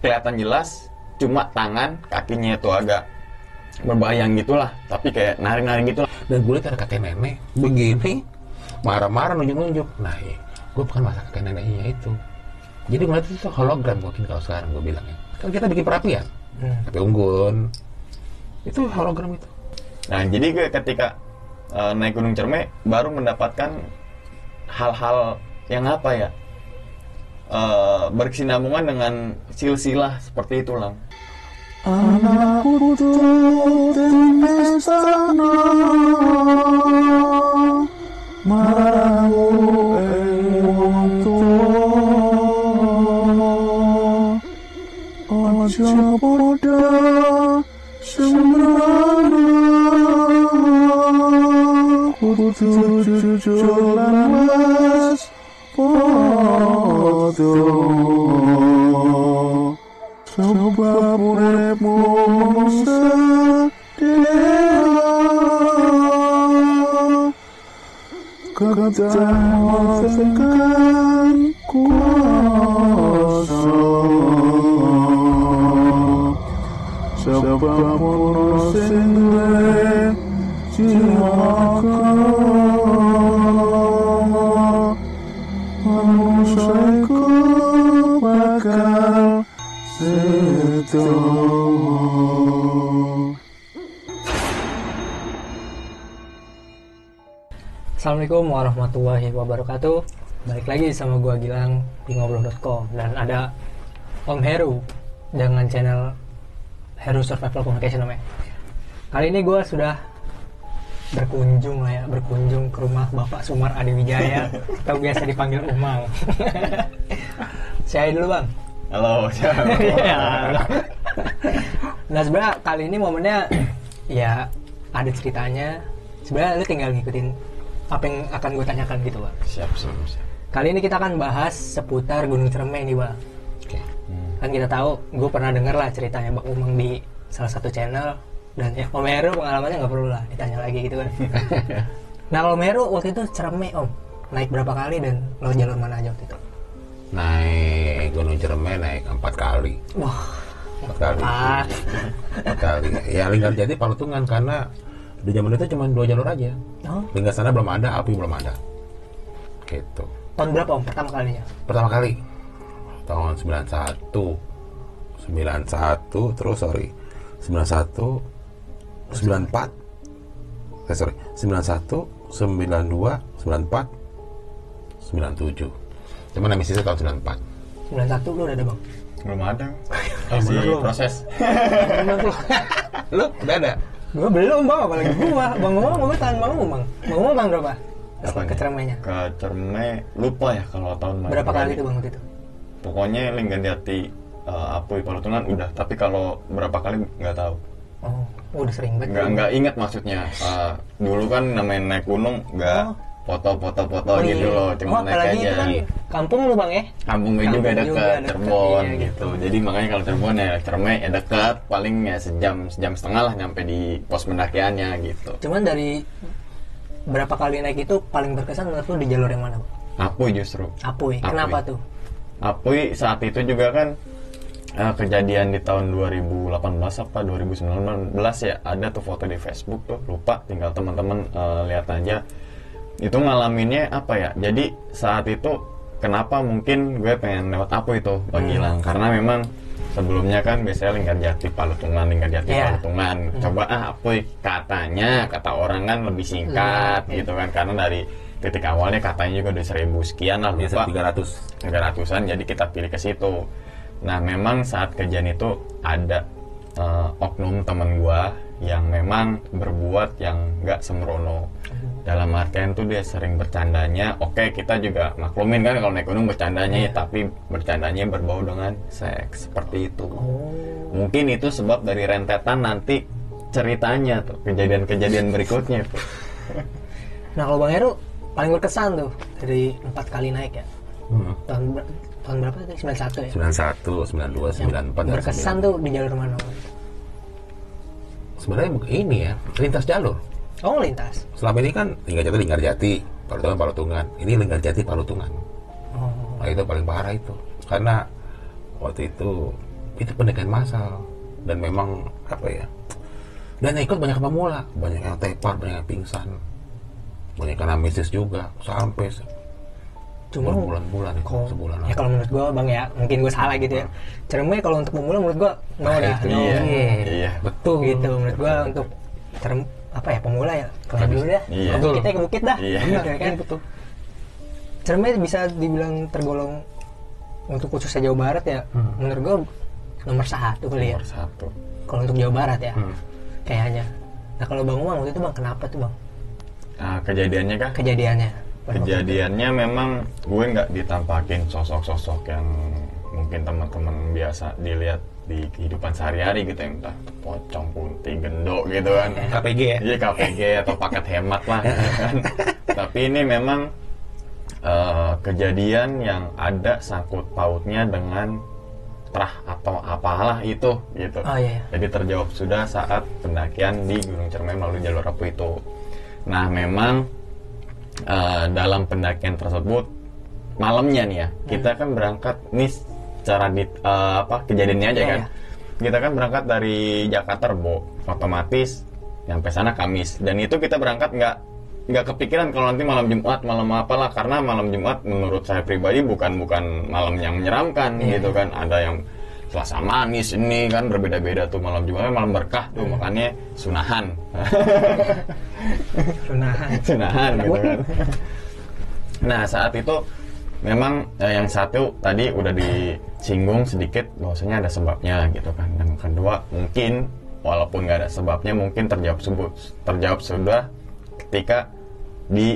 kelihatan jelas, cuma tangan kakinya itu agak berbayang gitulah, tapi kayak naring-naring gitu lah. Dan gue liat ada kakek nenek begini marah-marah nunjuk-nunjuk. Nah gue bukan masa kakek neneknya itu. Jadi ngeliat itu hologram mungkin kalau sekarang gue bilang ya. Kan kita bikin perapian, tapi unggun itu hologram itu. Nah jadi gue ketika naik Gunung Cermai baru mendapatkan hal-hal yang apa ya, berkesinambungan dengan silsilah seperti itu Lang. Anak putu tinggi sana marahu wong tuwa aja padha sembrana putu jujulan mas padha sebab uripmu sedih kedatangan kuasa sebab uripmu sendiri jiwaku manusiaku bakal itu. Assalamualaikum warahmatullahi wabarakatuh. Balik lagi sama gua Gilang di ngobrol.com. Dan ada Om Heru dengan channel Heru Survival Communication namanya. Kali ini gua sudah berkunjung ke rumah Bapak Sumar Adiwijaya atau biasa dipanggil Umang. Saya dulu Bang. Halo, Nah sebenarnya kali ini momennya ya ada ceritanya. Sebenarnya lu tinggal ngikutin apa yang akan gue tanyakan gitu Bang. Siap. Kali ini kita akan bahas seputar Gunung Cermai nih Bang. Kan kita tahu, gue pernah denger lah ceritanya Bang Umang di salah satu channel. Dan ya Om Heru pengalamannya gak perlu lah ditanya lagi gitu kan. Nah Om Heru waktu itu Cermai Om, naik berapa kali dan lo jalur mana aja waktu itu? Naik Gunung Cermai naik 4 kali. Wah, 4 kali. Ya Linggarjati Palutungan karena di zaman itu cuma 2 jalur aja. Oh. Linggar sana belum ada, Api belum ada. Gitu. Tahun berapa Om pertama kalinya? Pertama kali tahun 91 terus 91 94 91 92 94 97. Cuman emisi itu tahun 94. 91 lu udah ada Bang? Belum ada. Masih proses. Lu udah ada? Gue belum Bang, apalagi gua. Bang Umang gue tahan Bang Umang. Bang Umang tahun berapa? Apanya? Ke Cermainya. Ke Cermai lupa ya kalau tahun mana. Berapa kali itu Bang waktu itu? Pokoknya Linggarjati Apuy Palutungan udah, tapi kalau berapa kali nggak tahu. Oh, udah sering banget. Nggak ingat maksudnya. Dulu kan namanya naik gunung nggak foto-foto gitu loh, cuma naik apalagi aja. itu kan kampung lu Bang ya? Kampung gue juga Kampung juga dekat, dekat, Cirebon iya, gitu. Jadi makanya kalau Cirebon ya Cermai ya dekat, paling ya sejam setengah lah nyampe di pos pendakiannya gitu. Cuman dari berapa kali naik itu paling berkesan menurut lu di jalur yang mana Bang? Apuy justru. Apuy. Kenapa tuh? Apuy saat itu juga kan kejadian di tahun 2018 apa 2019 ya, ada tuh foto di Facebook tuh, lupa, tinggal teman-teman lihat aja. Itu ngalaminnya apa ya, jadi saat itu kenapa mungkin gue pengen lewat Apuy itu Bang Gilang, karena memang sebelumnya kan biasanya Linggarjati Palutungan coba Apuy, kata orang kan lebih singkat gitu kan, karena dari titik awalnya katanya juga udah 1000 sekian lah, lupa 300-an, jadi kita pilih ke situ. Nah memang saat kejadian itu ada oknum teman gua yang memang berbuat yang nggak sembrono. Dalam artian tuh dia sering bercandanya, oke kita juga maklumin kan kalau naik gunung bercandanya ya, tapi bercandanya berbau dengan seks seperti itu. Mungkin itu sebab dari rentetan nanti ceritanya tuh, kejadian-kejadian berikutnya tuh. Nah kalau Bang Heru paling berkesan tuh dari 4 kali naik ya. Tahun berapa itu? 91 ya? 91, 92, 94 berkesan tuh di jalur mana? Sebenarnya ini ya, lintas jalur. Oh lintas. Selama ini kan Linggarjati, Palutungan. Ini Linggarjati Palutungan. Nah itu paling parah itu. Karena waktu itu itu pendakian massal dan memang apa ya, dan yang ikut banyak pemula, banyak yang tepar, banyak yang pingsan, banyak yang mistis juga sampai Cuma bulan-bulan itu kalau sebulan. ya kalau menurut gue bang ya, mungkin gue salah gitu ya. Ceremnya kalau untuk pemula menurut gue no dah, itu no. dia. Iya. Betul Gitu menurut gue untuk apa ya pemula ya kalian dulu dah. Iya. Untuk kita ke bukit dah. Iya. Gitu kan. betul. Ceremnya bisa dibilang tergolong untuk khususnya Jawa Barat ya. Menurut gue nomor 1 kali ya. Nomor 1. Kalau untuk Jawa Barat ya. Hmm. Kayaknya. Nah kalau Bang Umang waktu itu bang kenapa tuh bang Nah, kejadiannya kah? kejadiannya? Kejadiannya memang gue nggak ditampakin sosok-sosok yang mungkin teman-teman biasa dilihat di kehidupan sehari-hari gitu, yang entah pocong, kunti, gendok gitu kan. KPG ya. Iya, KPG atau paket hemat lah kan. Tapi ini memang kejadian yang ada sangkut pautnya dengan trah atau apalah itu gitu. Oh iya. Jadi terjawab sudah saat pendakian di Gunung Cermai melalui jalur Rapu itu. Nah memang dalam pendakian tersebut malamnya nih ya, kita kan berangkat nih secara kejadiannya aja Iya, kan. iya. Kita kan berangkat dari Jakarta Rebo, otomatis sampai sana Kamis, dan itu kita berangkat nggak kepikiran kalau nanti malam Jumat, malam apalah, karena malam Jumat menurut saya pribadi bukan malam yang menyeramkan gitu kan. Ada yang Selasa manis ini kan, berbeda-beda tuh malam Jumatnya, malam berkah tuh, makanya sunahan. Sunahan gitu kan. Nah saat itu memang yang satu tadi udah disinggung sedikit bahwasanya ada sebabnya gitu kan. Dan kedua mungkin walaupun nggak ada sebabnya mungkin terjawab sudah ketika di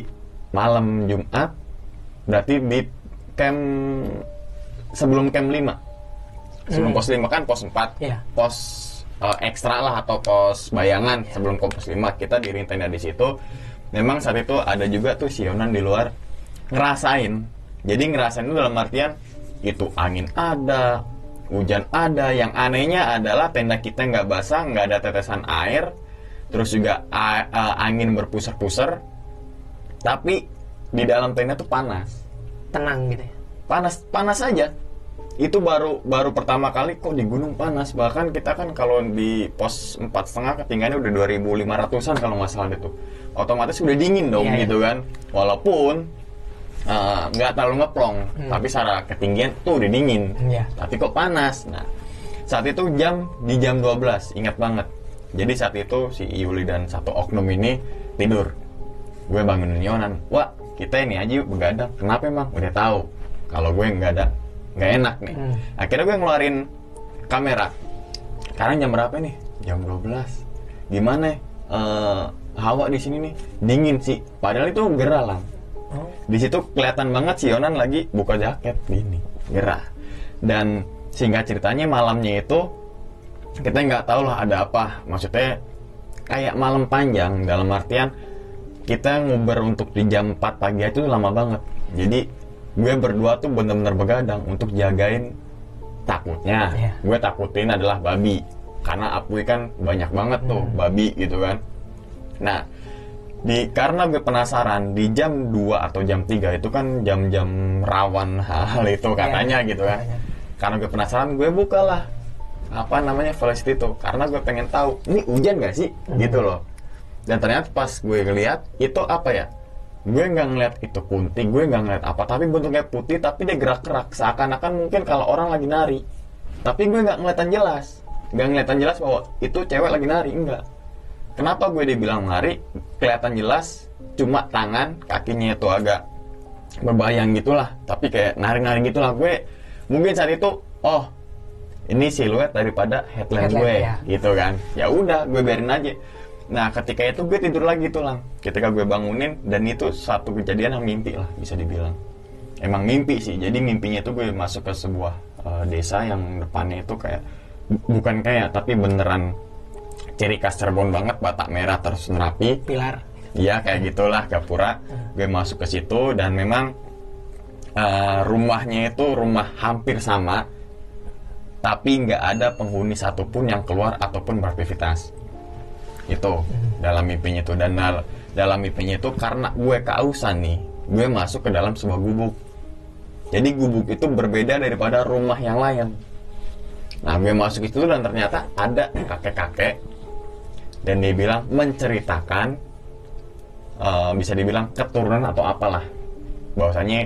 malam Jumat, berarti di camp sebelum camp 5, sebelum pos 5 kan pos 4, Iya. pos ekstra lah atau pos bayangan sebelum ke pos 5 kita diriin tenda di situ. Memang saat itu ada juga tuh sionan di luar ngerasain. Jadi ngerasain itu dalam artian itu angin ada, hujan ada. Yang anehnya adalah tenda kita nggak basah, nggak ada tetesan air, terus juga angin berpusar-pusar. Tapi di dalam tenda tuh panas. Tenang gitu ya. Panas aja. Itu baru pertama kali kok di gunung panas. Bahkan kita kan kalau di pos 4,5 ketinggiannya udah 2.500-an kalau nggak salah itu. Otomatis udah dingin dong gitu kan. Walaupun nggak terlalu ngeplong, tapi secara ketinggian tuh udah dingin. Tapi kok panas. Nah saat itu di jam 12, ingat banget. Jadi saat itu si Yuli dan satu oknum ini tidur. Gue bangunin Yonan, wah kita ini aja yuk begadang. Kenapa emang? Udah tahu kalau gue nggak enak nih. Akhirnya gue ngeluarin kamera. Sekarang jam berapa nih? Jam 12. Gimana? Hawa di sini nih dingin sih. Padahal itu gerah lah. Di situ kelihatan banget si Yonan lagi buka jaket gini, gerah. Dan singkat ceritanya malamnya itu kita nggak tahu lah ada apa. Maksudnya kayak malam panjang dalam artian kita nguber untuk di jam 4 pagi itu lama banget. Jadi gue berdua tuh bener-bener begadang untuk jagain, takutnya gue takutin adalah babi, karena Apuy kan banyak banget tuh babi gitu kan. Nah karena gue penasaran di jam 2 atau jam 3 itu kan jam-jam rawan hal itu katanya gitu kan. Karena gue penasaran, gue bukalah flash itu karena gue pengen tahu ini hujan gak sih gitu loh. Dan ternyata pas gue ngeliat itu apa ya, gue nggak ngeliat itu kunti, gue nggak ngeliat apa, tapi bentuknya putih tapi dia gerak-gerak seakan-akan mungkin kalau orang lagi nari. Tapi gue nggak ngeliatan jelas bahwa itu cewek lagi nari, enggak. Kenapa gue dibilang nari? Kelihatan jelas cuma tangan kakinya itu agak berbayang gitulah, tapi kayak nari-nari gitulah. Gue mungkin saat itu ini siluet daripada headlamp gue gitu kan. Ya udah gue biarin aja. Nah ketika itu gue tidur lagi tuh Lang. Ketika gue bangunin, dan itu satu kejadian yang mimpi lah bisa dibilang. Emang mimpi sih. Jadi mimpinya itu gue masuk ke sebuah desa yang depannya itu kayak bukan kayak tapi beneran ciri khas Cirebon banget, batak merah terus Merapi. Pilar. Iya kayak gitulah Gapura. Gue masuk ke situ dan memang rumahnya itu rumah hampir sama, tapi nggak ada penghuni satupun yang keluar ataupun beraktivitas. Itu dalam mimpinya itu. Dan dalam mimpinya itu karena gue kehausan nih, gue masuk ke dalam sebuah gubuk. Jadi gubuk itu berbeda daripada rumah yang lain. Nah, gue masuk itu dan ternyata ada kakek-kakek dan dia bilang menceritakan bisa dibilang keturunan atau apalah, bahwasanya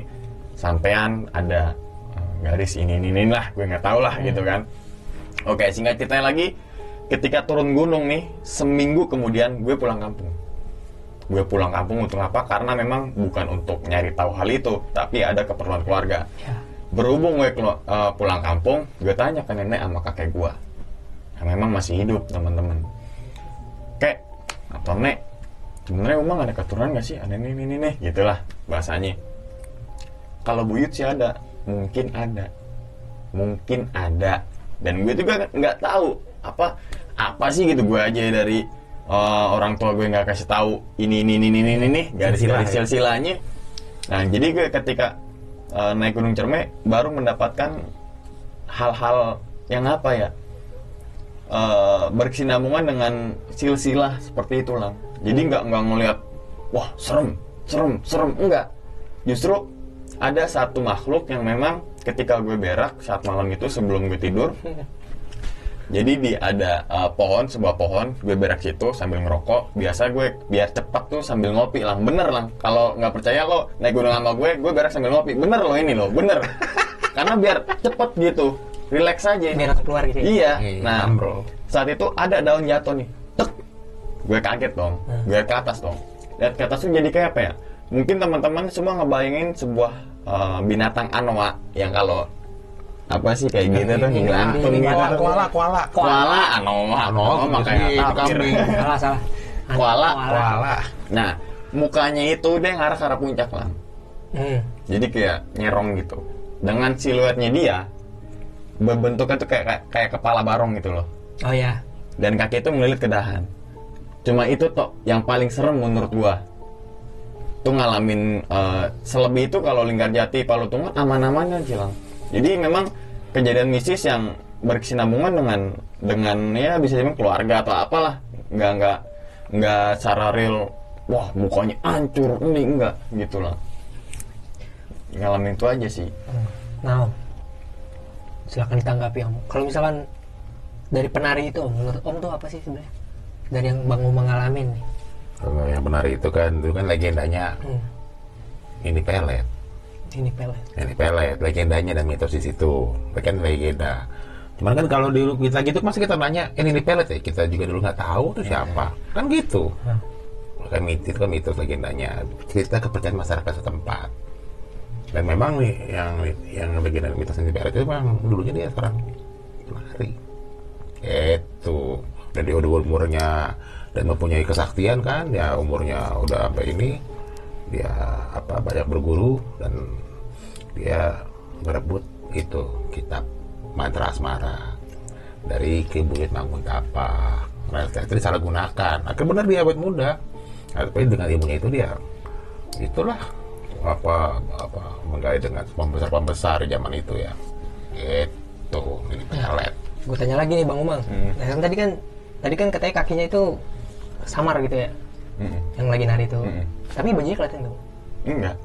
sampean ada garis ini lah, gue nggak tahu lah gitu kan. Oke, singkat ceritanya lagi, ketika turun gunung nih, seminggu kemudian gue pulang kampung. Gue pulang kampung untuk apa? Karena memang bukan untuk nyari tahu hal itu, tapi ada keperluan keluarga. Ya. Berhubung gue pulang kampung, gue tanya ke nenek sama kakek gue yang memang masih hidup, teman-teman. Kek atau nek, sebenarnya Umang ada keturunan gak sih? Ada ini nih, gitulah bahasanya. Kalau buyut sih ada, mungkin ada. Dan gue juga nggak tahu apa sih gitu. Gue aja dari orang tua gue nggak kasih tahu ini garis silsilahnya. Nah, jadi gue ketika naik Gunung Cerme baru mendapatkan hal-hal yang berkesinambungan dengan silsilah seperti itu lah. Jadi nggak ngelihat wah serem, enggak. Justru ada satu makhluk yang memang ketika gue berak saat malam itu sebelum gue tidur. Jadi ada sebuah pohon, gue berak situ sambil ngerokok. Biasa gue biar cepat tuh sambil ngopi lah, bener lah. Kalau nggak percaya lo naik gunung sama gue berak sambil ngopi, bener lo ini lo, bener. Karena biar cepet gitu, relax aja. Biar keluar gitu. Iya. Nah, bro. saat itu ada daun jatuh nih, tek. Gue kaget dong, gue ke atas dong. Lihat ke atas tuh jadi kayak apa ya? Mungkin teman-teman semua ngebayangin sebuah binatang anoa yang kalau apa sih kayak gitu tuh ngelantung gitu. Koala anoa makanya kambing. Salah. Koala. Nah, mukanya itu dia ngarah ke arah puncak lah. Jadi kayak nyerong gitu. Dengan siluetnya dia berbentuknya tuh kayak kepala barong gitu loh. Oh ya. Dan kaki itu melilit ke dahan. Cuma itu toh yang paling serem menurut gua. Tuh ngalamin selebih itu kalau Linggarjati, Palutungan aman-aman kan Cilang. Jadi memang kejadian mistis yang berkesinambungan dengan ya bisa dibilang keluarga atau apalah, nggak secara real. Wah mukanya hancur, ini enggak gitulah. Ngalamin itu aja sih. Nah, silakan ditanggapi Om. Kalau misalkan dari penari itu Om, menurut Om tuh apa sih sebenarnya? Dari yang Bang Umang ngalamin nih. Kalau yang benar itu kan legendanya ini pelet. Ini pelet, legendanya dan mitos di situ. Kan legenda. Cuman kan kalau dulu kita gitu masih kita nanya ini pelet ya, kita juga dulu nggak tahu tuh siapa. Kan gitu. Kan mitos legendanya. Cerita kepercayaan masyarakat setempat. Dan memang nih yang legenda mitos ini pelet itu memang dulunya dia seorang penari. Itu dari umurnya dan mempunyai kesaktian kan, ya umurnya udah sampai ini. Dia banyak berguru dan dia merebut itu kitab mantra asmara dari Ki Buyut Mangkuntapa. Nah, itu disalahgunakan. Akhirnya benar dia awet muda. Tapi dengan ilmunya itu dia itulah menggait dengan pembesar zaman itu ya. Itu ini pelet. Gue tanya lagi nih Bang Umang. Nah, kan tadi kan katanya kakinya itu samar gitu ya. Yang lagi nari itu. Tapi bajunya kelihatan tuh. Enggak.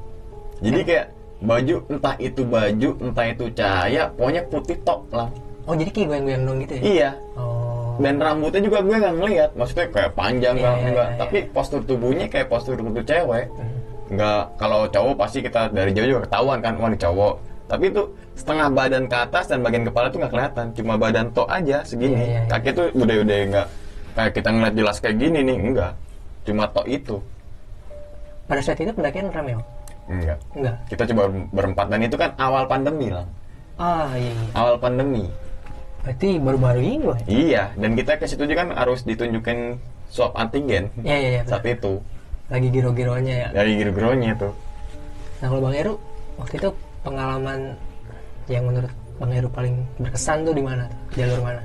Jadi kayak baju, entah itu cahaya, pokoknya putih tok lah. Oh, jadi kayak goyang-goyang dong gitu ya? Iya. Oh. Dan rambutnya juga gue nggak ngeliat, maksudnya kayak panjang enggak. Iya. Tapi postur tubuhnya kayak postur tubuh cewek. Enggak, kalau cowok pasti kita dari jauh juga ketahuan kan, wah ini cowok. Tapi itu setengah badan ke atas dan bagian kepala tuh nggak kelihatan, cuma badan tok aja segini. Iya. Kaki tuh udah nggak kayak kita ngeliat jelas kayak gini nih, enggak. Cuma tok itu. Pada saat itu pendakian rame Om? Enggak. Enggak. Kita coba berempat dan itu kan awal pandemi lah. Ah iya. Awal pandemi. Berarti baru-baru ini loh. Iya, dan kita ke situ juga kan harus ditunjukin swab antigen. Iya. Saat itu. Lagi giro-gironya ya. Dari giro-gironya tuh. Nah, kalau Bang Heru waktu itu pengalaman yang menurut Bang Heru paling berkesan tuh di mana? Jalur mana?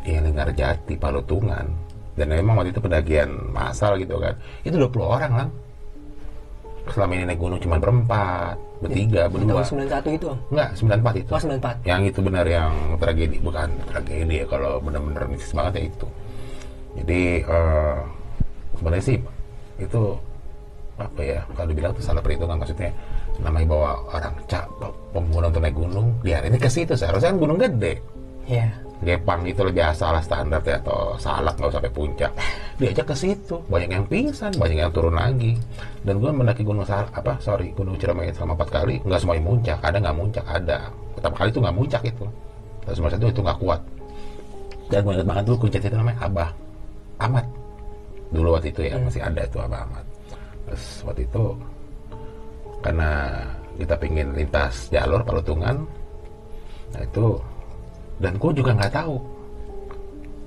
Di Linggarjati, Palutungan. Dan memang waktu itu pendakian massal gitu kan. Itu 20 orang lah. Selama ini naik gunung cuma berempat, bertiga, berdua. Tahun 91 itu Om? Enggak, 94 itu. Oh 94. Yang itu benar yang tragedi, bukan tragedi ya, kalau benar-benar mistis banget ya itu. Jadi sebenarnya sih itu apa ya, kalau dibilang itu salah perhitungan, maksudnya namanya bawa orang pemula untuk naik gunung, dia hari ini ke situ seharusnya kan gunung gede. Iya. Gepang itu lebih biasa lah standar ya, atau Salak nggak usah sampai puncak, diajak ke situ, banyak yang pingsan, banyak yang turun lagi. Dan gue mendaki gunung Gunung Ciremai selama 4 kali, nggak semuanya muncak, ada nggak muncak, ada pertama kali itu nggak muncak itu, terus nomor 1 itu nggak kuat. Dan gue ingat banget dulu kunci itu namanya Abah Ahmad dulu waktu itu ya, masih ada itu Abah Ahmad. Terus waktu itu karena kita pengen lintas jalur Palutungan, nah itu, dan gue juga nggak tahu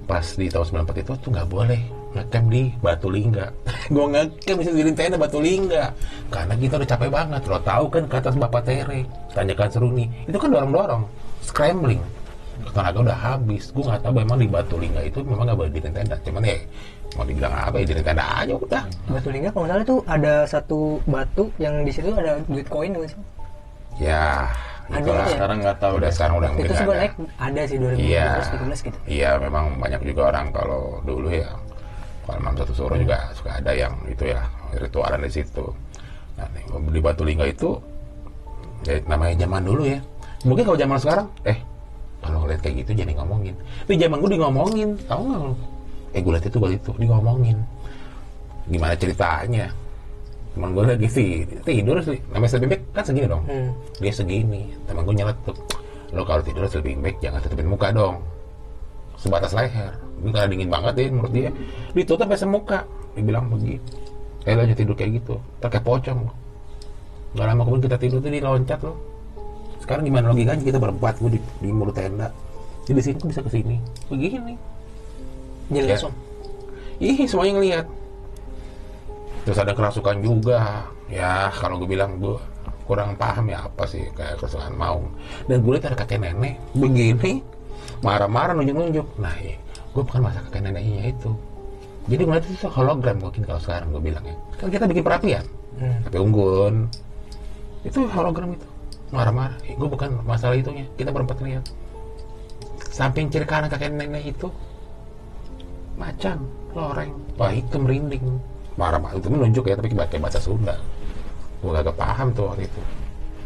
pas di tahun 94 itu tuh nggak boleh ngecamp di Batu Lingga. Gue ngecamp di sini tenda Batu Lingga karena kita udah capek banget. Lo tahu kan ke atas Bapak Tere, tanjakan Seruni itu kan dorong scrambling, tenaga udah habis. Gue nggak tahu memang di Batu Lingga itu memang nggak boleh di tenda, cuman ya mau dibilang apa ya, di tenda aja udah. Batu Lingga kalau nggak salah itu ada satu batu yang di situ ada duit koin nggak sih? Ya Ada itulah. ya? Sekarang nggak tahu Udah deh. sekarang udah Itu mungkin sih gue ada. naik ada sih 2015 gitu. Iya, memang banyak juga orang kalau dulu ya, kalau Imam Satu Suro juga suka ada yang itu ya, ritualan di situ. Nah, di Batu Lingga itu ya, namanya zaman dulu ya. Mungkin kalau zaman sekarang, kalau ngeliat kayak gitu jangan ngomongin. Tapi zaman gue di ngomongin, tahu nggak lo? Gue liat itu di ngomongin. Gimana ceritanya? Temen gue lagi sih tidur sih, namanya sleeping bag kan segini dong, dia segini. Temen gue nyeletuk, lo kalau tidur sleeping bag jangan tutupin muka dong, sebatas leher. Ini karena dingin banget ya menurut dia, ditutup sampai semuka. Dia bilang begitu. Lo aja tidur kayak gitu, ntar kayak pocong lo. Gak lama kemudian kita tidur tuh dia loncat lo. Sekarang gimana logikanya kita berempat, gue di mulut tenda, jadi di sini tuh bisa kesini, begini. Jelas Ya. Om. Ih, semuanya ngelihat. Terus ada kerasukan juga. Ya, kalau gue bilang gue kurang paham ya apa sih kayak kerasukan maung. Dan gue lihat ada kakek nenek begini, marah-marah nunjuk-nunjuk. Nah, gue bukan masa kakek neneknya itu. Jadi ngeliat itu hologram mungkin kalau sekarang gue bilang ya. Kan kita bikin perapian. Tapi Unggun. Itu hologram itu. Marah-marah. Gue bukan masalah itunya. Kita berempat lihat. Samping kiri kanan kakek nenek itu macan, loreng. Wah, itu merinding. Marah-marah itu menunjuk ya, tapi pakai bahasa Sunda. Gue gak paham tuh waktu itu.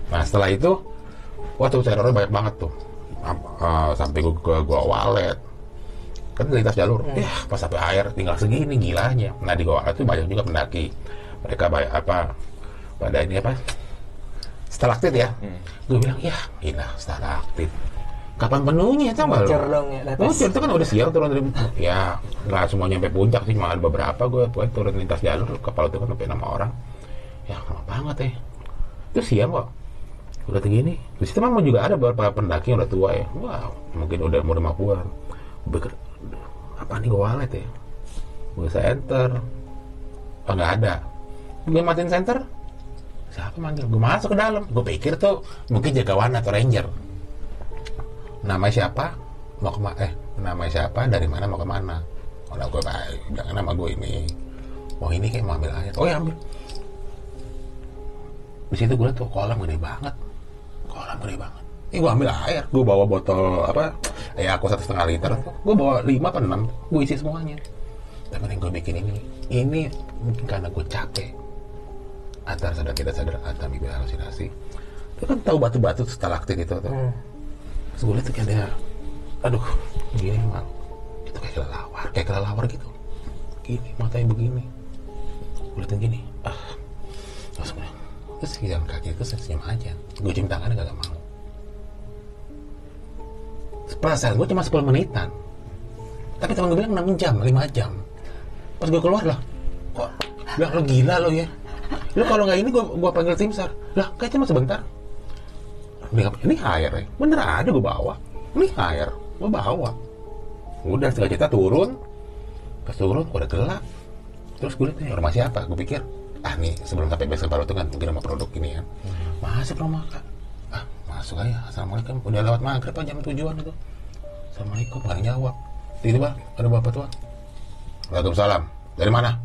Nah setelah itu, wah tuh terornya banyak banget tuh. Sampai gue walet. Kan lintas jalur, pas sampai air tinggal segini gilanya. Nah di Gua Walet tuh banyak juga pendaki. Mereka pada ini stalaktit ya. Gue bilang, gila stalaktit. Kapan penuhnya tau gak Bocor lo? dong ya, atas. Bocor itu kan udah siang turun dari ya nggak semuanya sampai puncak sih, cuma ada beberapa gue turun lintas jalur kapal itu kan sampai 6 orang. Ya lama banget ya. Itu siang kok. Udah segini. Di situ memang juga ada beberapa pendaki yang udah tua ya. Wah, mungkin udah mau 50-an. Apa nih Gua Walet ya? Gue center. Nggak ada. Gue matiin center. Siapa manggil? Gue masuk ke dalam. Gue pikir tuh mungkin jagawan atau ranger. Namanya siapa? Mau kemana? Namanya siapa? Dari mana mau kemana? Kalau gue bilang nama gue ini. Oh ini kayak mau ambil air. Oh ya ambil. Di situ gue liat tuh kolam gede banget. Gue ambil air. Gue bawa botol aku 1,5 liter. Gue bawa 5 atau 6. Gue isi semuanya. Tapi yang gue bikin ini mungkin karena gue capek. Antara sadar tidak sadar, antara mimpi halusinasi. Itu kan tahu batu-batu stalaktit itu tuh. Terus gue liat tuh kayak dia, aduh, gini emang. Itu kayak kelelawar gitu. Gini, matanya begini. Gue liatin gini, terus yang kaki itu senyum aja. Gue cium tangannya gak mau. Perasaan gue cuma 10 menitan. Tapi teman gue bilang 6 jam, 5 jam. Pas gue keluar lah, kok bilang lo gila lo ya. Lo kalau nggak ini gue panggil tim SAR. Lah, kayak cuma sebentar. Ini air ya, bener ada gue bawa. Ini air, gue bawa. Udah setengah cerita turun, pas turun udah gelap. Terus gue liat nih rumah siapa? Gue pikir, nih sebelum sampai base camp itu kan mungkin sama produk ini kan. Masuk rumah kak. Masuk aja. Assalamualaikum. Udah lewat maghrib jam 7-an itu. Assalamualaikum. Gak jawab. Tiba-tiba ada bapak tua. Waalaikumsalam. Dari mana?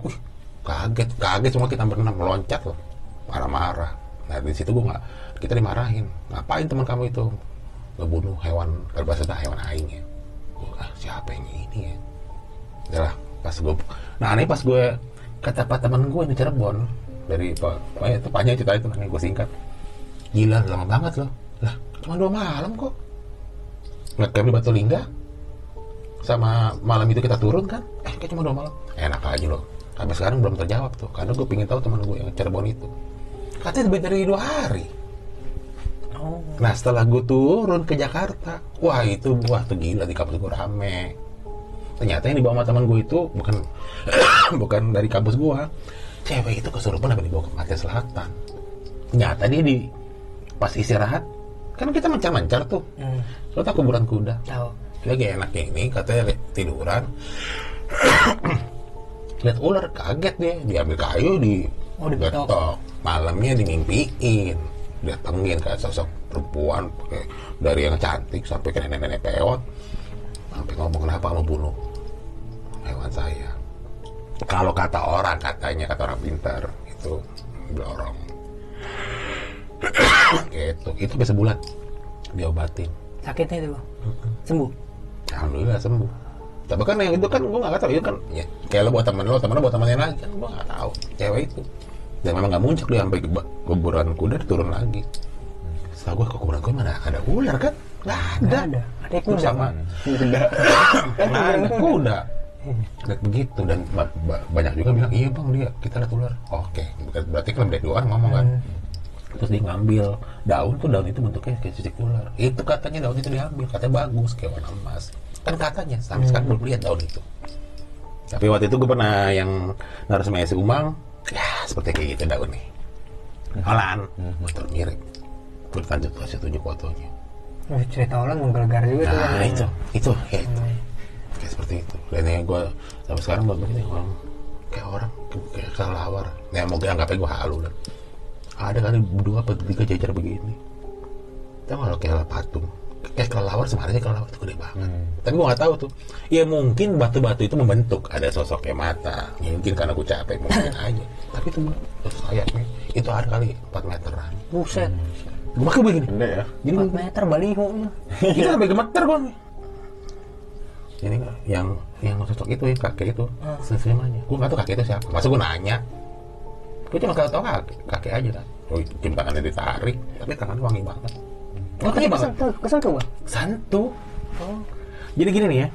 Kaget semua kita berenam meloncat loh. Marah-marah. Nah di situ kita dimarahin. Ngapain teman kamu itu? Ngebunuh hewan, berbahasa hewan aing ya. Siapa yang ini ya? Udahlah, pas gue kata teman gue di Cirebon dari itu panjang cerita itu, gue singkat. Gila, lama banget loh. Lah, cuma 2 malam kok. Ngecamp di Batu Lingga, sama malam itu kita turun kan, kayak cuma 2 malam. Enak aja loh. Sampai sekarang belum terjawab tuh, karena gue pengen tahu teman gue yang Cirebon itu. Katanya lebih dari 2 hari. Nah setelah gue turun ke Jakarta, wah tuh gila, di kampus gue rame. Ternyata yang dibawa sama teman gue itu bukan bukan dari kampus gue. Cewek itu kesurupan apa dibawa ke Pantai Selatan. Ternyata dia pas istirahat, kan kita mencar-mencar tuh. Lo tau kuburan kuda? Tahu. Lagi enaknya ini katanya tiduran. Lihat ular, kaget dia, diambil kayu dibetok. Malamnya dimimpiin, datengin kayak sosok perempuan dari yang cantik sampai ke nenek-nenek peot, sampai ngomong kenapa mau bunuh hewan saya. Kalau kata orang, kata orang pintar itu dorong. Gitu. Itu sampai sebulan diobatin. Sakitnya itu Bang? Sembuh? Alhamdulillah sembuh. Tapi kan yang itu kan gue nggak tahu, itu kan ya, kayak lo buat temen lo buat temen lain lagi kan gue nggak tahu cewek itu. Dan memang nggak muncul dia sampai ke kuburan kuda turun lagi. Setelah gue ke kuburan kuda mana ada ular kan? Nggak ada. Ada kuda sama kuda. Dan begitu, dan banyak juga bilang iya bang dia kita lihat ular. Oke, berarti kan lebih dari 2 orang ngomong kan. Terus dia ngambil daun itu bentuknya kayak cicik ular. Itu katanya daun itu diambil, katanya bagus kayak warna emas. Kan katanya sampai sekarang belum lihat daun itu. Tapi waktu itu gue pernah yang naruh sama si Umang, ya seperti kayak gitu daun nih. Olan, motor mirip. Gue lanjut kasih tunjuk fotonya. Cerita Olan menggelegar juga tuh. Nah itu kayak seperti itu. Dan yang gue sampai sekarang gue begini orang kayak kelelawar. Ya mau anggapnya gue halu dan ada kali 2 atau 3 jajar begini. Tahu kalau kayak patung, kayak kelelawar, sebenarnya kelelawar itu gede banget. Tapi gue nggak tahu tuh. Ya mungkin batu-batu itu membentuk ada sosoknya mata. Ya, mungkin karena gue capek mungkin aja. Tapi itu sayapnya itu ada kali 4 meteran. Buset. Gue pakai begini. Gede ya. Jadi 4 meter baliho. itu sampai gemeter gue. Ini yang sosok itu ya kakek itu semuanya. Gue nggak tahu kakek itu siapa. Masa gue nanya. Gue cuma tahu kakek aja kan. Cium tangannya ditarik, tapi tangannya wangi banget. Wangi banget. Kesentuh Bang? Santu. Jadi gini nih ya.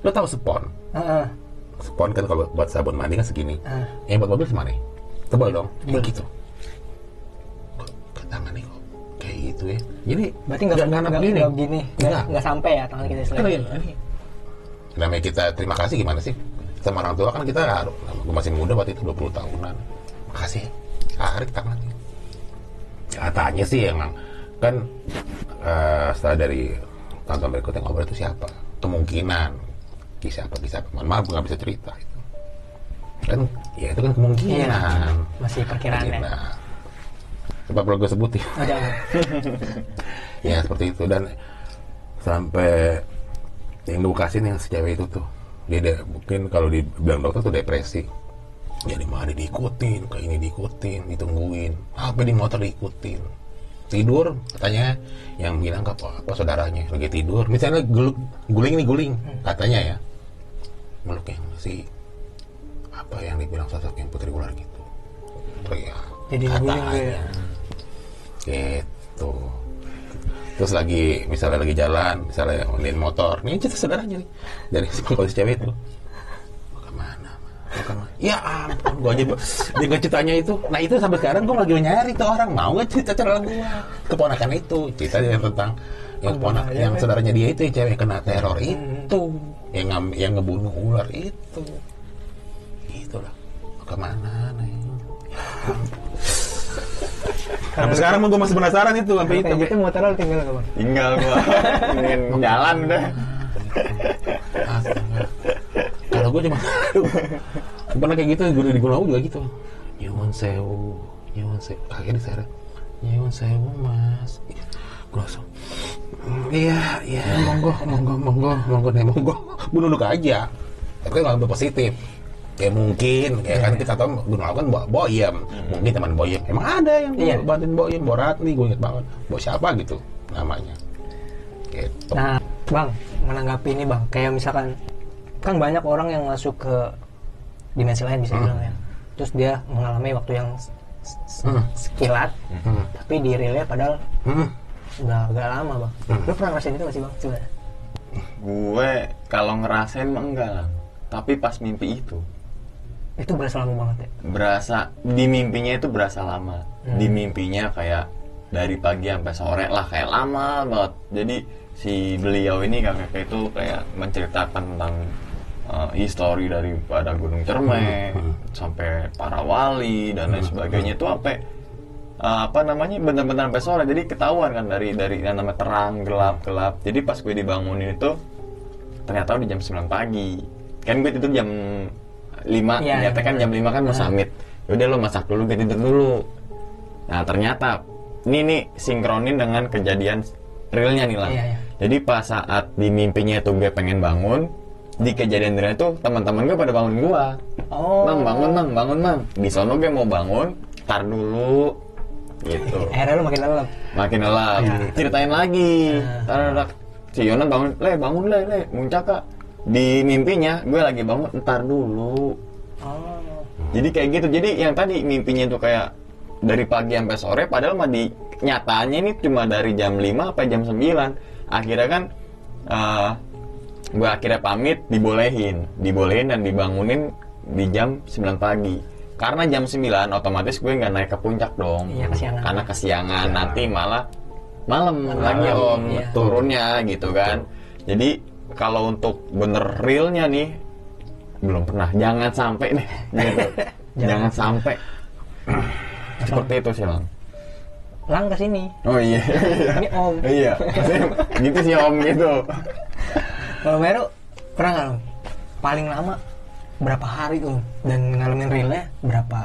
Lo tahu spon? Spon kan kalau buat sabun mandi kan segini. Yang buat mobil semana? Tebal dong. Kayak gitu. Kok tangannya kok kayak gitu ya. Jadi berarti nggak sampai ya tangan kita selain. Namanya kita terima kasih gimana sih? Sama orang tua kan kita, gue masih muda waktu itu 20 tahunan. Makasih, tarik tangannya. Katanya sih emang kan setelah dari tonton berikutnya ngobrol itu siapa? Kemungkinan kisah apa? Mohon maaf gue nggak bisa cerita itu. Kan ya itu kan kemungkinan. Iya, masih perkiraan ya. Coba perlu gue sebutin. Ya seperti itu, dan sampai yang gue kasih yang si cewek itu tuh dia mungkin kalau dibilang dokter tuh depresi. Jadi mana diikutin, ke ini diikutin, ditungguin, apa di motor diikutin, tidur katanya yang bilang ke apa saudaranya lagi tidur, misalnya guling katanya ya, meluknya si apa yang dibilang sosok yang putri ular gitu, ya jadi katanya gitu. Terus misalnya lagi jalan, misalnya ngeliat motor, nih cerita saudaranya nih dari kalau si cewek itu ya ampun, gue aja dengan ceritanya itu. Nah itu sampai sekarang gue lagi nyari tuh orang mau nggak cerita cerita gue keponakan itu, cerita yang tentang yang saudaranya dia itu, yang cewek kena teror itu, yang ngebunuh ular itu, itulah kemana nih. Sampai sekarang gue masih penasaran itu sampai itu. Itu motor lo tinggal nggak Bang? Tinggal gue ingin jalan udah. Kalau gue cuma pernah kayak gitu di Gunung juga gitu. Nyuwun sewu, kakek diseret. Nyuwun sewu mas. Gue langsung, iya, monggo, bunuh aja. Tapi kan nggak positif. Ya mungkin, ya kan kita tahu Gunung kan Boyem, mungkin teman Boyem. Emang ada yang bantuin Boyem, Boratni, gue inget banget. Siapa gitu namanya. Gitu. Nah, Bang, menanggapi ini Bang, kayak misalkan kan banyak orang yang masuk ke dimensi lain bisa bilang ya. Terus dia mengalami waktu yang sekilat, tapi di realnya padahal udah agak lama Bang. Lu pernah ngerasain itu gak sih Bang? Coba. Gue kalau ngerasain mah enggak lah. Tapi pas mimpi itu berasa lama banget ya. berasa, di mimpinya itu berasa lama. Di mimpinya kayak dari pagi sampai sore lah, kayak lama banget. Jadi si beliau ini kakek itu kayak menceritakan tentang histori daripada Gunung Cermai sampai para wali dan lain sebagainya. Itu sampai benar-benar sampai sore. Jadi ketahuan kan dari yang namanya terang gelap. Jadi pas gue dibangunin itu ternyata udah jam 9 pagi. Kan gue tidur jam 5, ternyata kan jam 5 kan mau summit. Yaudah lo masak dulu, gue tidur dulu. Nah ternyata ini sinkronin dengan kejadian realnya nih lah. Jadi pas saat di mimpinya itu gue pengen bangun, di kejadian real itu teman-teman gue pada bangun gue. Mang bangun mang. Di sono gue mau bangun, tar dulu gitu. Akhirnya lo makin lelap. Ceritain lagi. Si Yonan bangun le, muncak kak. Di mimpinya gue lagi bangun, ntar dulu. Jadi kayak gitu. Jadi yang tadi mimpinya itu kayak dari pagi sampai sore, padahal mah di nyatanya ini cuma dari jam 5 sampai jam 9. Akhirnya kan gue akhirnya pamit, dibolehin dan dibangunin di jam 9 pagi. Karena jam 9 otomatis gue nggak naik ke puncak dong. Kesiangan. Karena kesiangan, nanti malah malam lagi om turunnya gitu kan. Jadi kalau untuk bener realnya nih belum pernah, jangan sampai nih gitu. jangan sampai seperti itu sih Lang kesini. Oh iya. Ini om. Iya. Gitu sih om gitu. Kalau Meru pernah nggak Om? Paling lama berapa hari Om? Dan ngalamin realnya berapa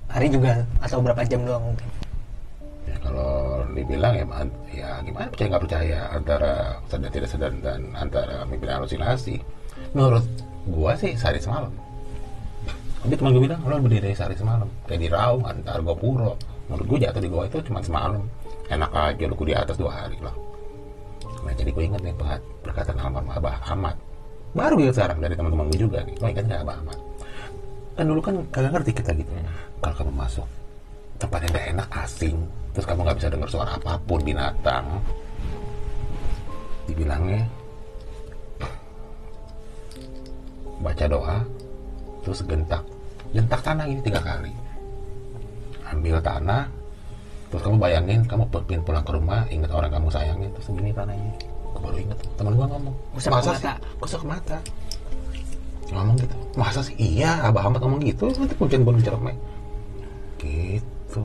hari juga atau berapa jam doang mungkin? Ya kalau dibilang ya gimana, percaya nggak percaya, antara sadar tidak sadar dan antara mimpi dan halusinasi. Menurut gua sih sehari semalam. Tapi teman gue bilang lo berdiri sehari semalam kayak di Raung antar Gopuro. Menurut gue jatuh di gua itu cuma semalam. Enak aja lu di atas 2 hari lah. Nah jadi gue inget nih perkataan almarhum Abah Ahmad. Baru gue sekarang dari teman-teman gue juga nih. Lo ingat nggak Abah Ahmad? Kan dulu kan kagak ngerti kita gitu. Kalau kamu masuk tempat yang gak enak, asing, terus kamu nggak bisa dengar suara apapun, binatang, dibilangnya baca doa, terus gentak tanah ini 3 kali, ambil tanah, terus kamu bayangin kamu pengen pulang ke rumah, ingat orang kamu sayangin, terus segini tanahnya. Aku baru ingat teman gua ngomong, kusuk mata ngomong gitu, masa sih? Iya, Abah Ahmad ngomong gitu, nanti puncen Gunung Cermai gitu.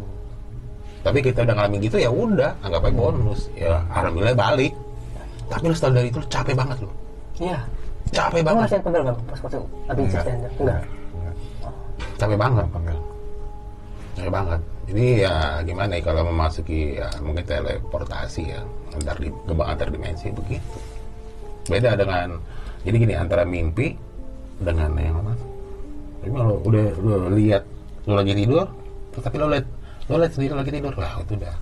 Tapi kita udah ngalamin gitu, ya udah anggap aja bonus. Ya alhamdulillah balik. Tapi lu setelah dari itu lu capek banget lu. Iya. Capek Kamu banget. ngerasain pegel nggak pas waktu abis stand-up? Enggak. Capek banget. Capek banget. Jadi ya gimana ya kalau memasuki ya mungkin teleportasi ya antar dimensi begitu. Beda dengan, jadi gini, antara mimpi dengan yang apa? Tapi kalau udah lu lihat lu lagi tidur, terus tapi lu lihat sendiri lagi tidur, lah itu udah.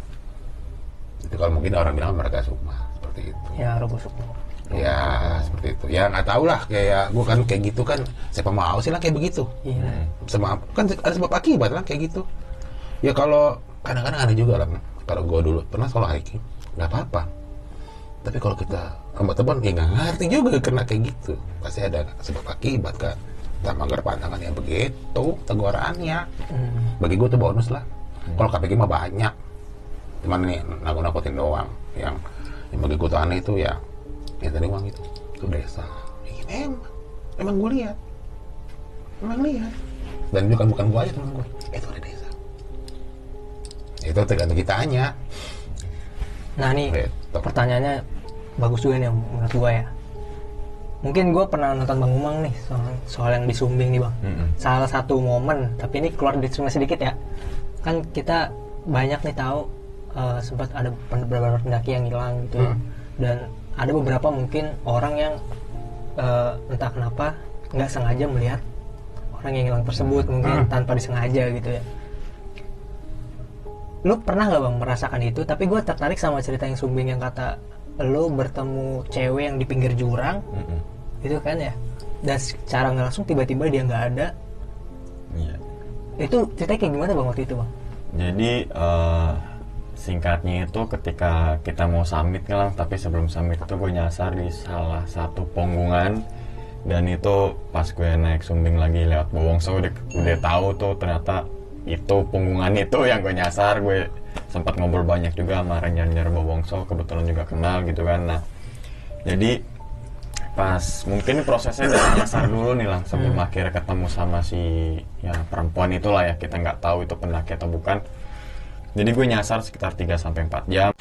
Itu kalau mungkin orang bilang mereka sukma seperti itu. Ya, robo sukma. Ya seperti itu. Ya nggak tahu lah, kayak gua kan kayak gitu kan, siapa mau sih lah kayak begitu. Iya. Sama kan ada sebab akibat lah kayak gitu. Ya kalau kadang-kadang ada juga lah. Kalau gua dulu pernah sekolah hiking, nggak apa-apa. Tapi kalau kita sama teman ya nggak ngerti juga kena kayak gitu. Pasti ada sebab akibat kan. Sama pandangan yang begitu, tegurannya. Bagi gua tuh bonus lah. Kalau KPG mah banyak. Cuman nih nakut-nakutin doang. Yang bagi gua tuh aneh itu ya tadi uang itu desa. Ya, emang gue lihat. Dan itu kan bukan gue aja, teman gue. Itu ada desa. Itu tergantung kitanya. Nah nih, Betul. pertanyaannya bagus juga nih menurut gue ya. Mungkin gue pernah nonton Bang Umang nih soal yang di Sumbing nih Bang. Salah satu momen, tapi ini keluar dari cuma sedikit ya. Kan kita banyak nih tahu sempat ada beberapa pendaki yang hilang gitu ya. Dan ada beberapa mungkin orang yang entah kenapa nggak sengaja melihat orang yang hilang tersebut, mungkin tanpa disengaja gitu ya. Lu pernah nggak Bang merasakan itu? Tapi gue tertarik sama cerita yang Sumbing yang kata lu bertemu cewek yang di pinggir jurang, itu kan ya, dan secara nggak langsung tiba-tiba dia nggak ada. Iya. Itu ceritanya kayak gimana Bang waktu itu Bang? Jadi singkatnya itu ketika kita mau summit ngelang, tapi sebelum summit itu gue nyasar di salah satu punggungan Dan itu pas gue naik Sumbing lagi lewat Bowongso udah tahu tuh ternyata itu punggungan itu yang gue nyasar. Gue sempat ngobrol banyak juga sama ranger Bowongso, kebetulan juga kenal gitu kan. Nah jadi pas mungkin prosesnya dari nyasar dulu nih lang sebelum akhirnya ketemu sama si ya perempuan itulah ya, kita nggak tahu itu pendaki atau bukan. Jadi gue nyasar sekitar 3-4 jam.